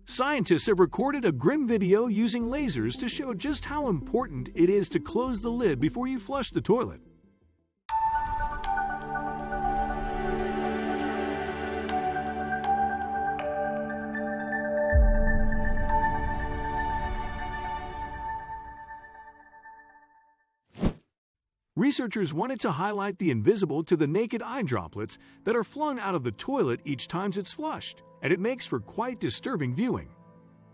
Scientists have recorded a grim video using lasers to show just how important it is to close the lid before you flush the toilet. Researchers wanted to highlight the invisible to the naked eye droplets that are flung out of the toilet each time it's flushed, and it makes for quite disturbing viewing.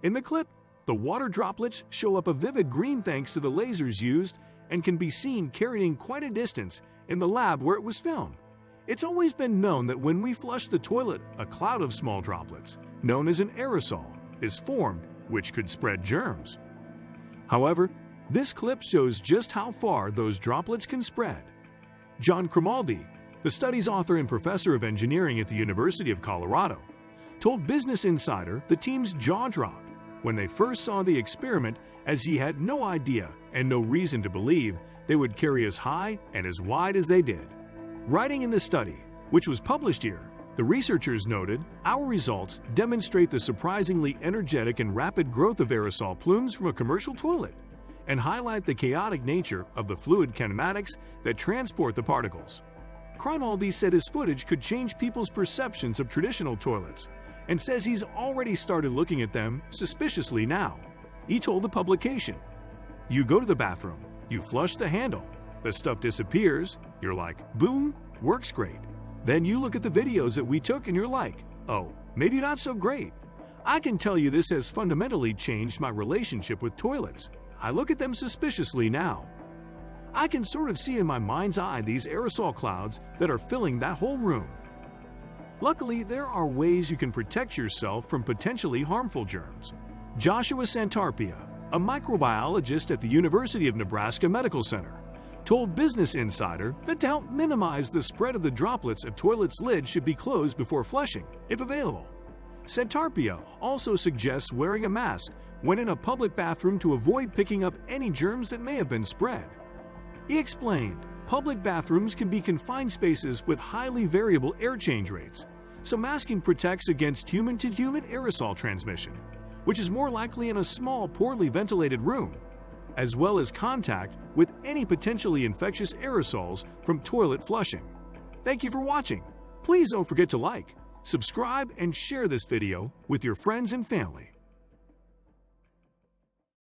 In the clip, the water droplets show up a vivid green thanks to the lasers used and can be seen carrying quite a distance in the lab where it was filmed. It's always been known that when we flush the toilet, a cloud of small droplets, known as an aerosol, is formed, which could spread germs. However, this clip shows just how far those droplets can spread. John Cromaldi, the study's author and professor of engineering at the University of Colorado, told Business Insider the team's jaw dropped when they first saw the experiment, as he had no idea and no reason to believe they would carry as high and as wide as they did. Writing in the study, which was published here, the researchers noted, "Our results demonstrate the surprisingly energetic and rapid growth of aerosol plumes from a commercial toilet, and highlight the chaotic nature of the fluid kinematics that transport the particles." Cromaldi said his footage could change people's perceptions of traditional toilets, and says he's already started looking at them suspiciously now. He told the publication, "You go to the bathroom, you flush the handle, the stuff disappears, you're like, boom, works great. Then you look at the videos that we took and you're like, oh, maybe not so great. I can tell you this has fundamentally changed my relationship with toilets. I look at them suspiciously now. I can sort of see in my mind's eye these aerosol clouds that are filling that whole room." Luckily, there are ways you can protect yourself from potentially harmful germs. Joshua Santarpia, a microbiologist at the University of Nebraska Medical Center, told Business Insider that to help minimize the spread of the droplets, a toilet's lid should be closed before flushing, if available. Santarpia also suggests wearing a mask when in a public bathroom to avoid picking up any germs that may have been spread. He explained, public bathrooms can be confined spaces with highly variable air change rates, so masking protects against human-to-human aerosol transmission, which is more likely in a small, poorly ventilated room, as well as contact with any potentially infectious aerosols from toilet flushing. Thank you for watching. Please don't forget to like, subscribe, and share this video with your friends and family.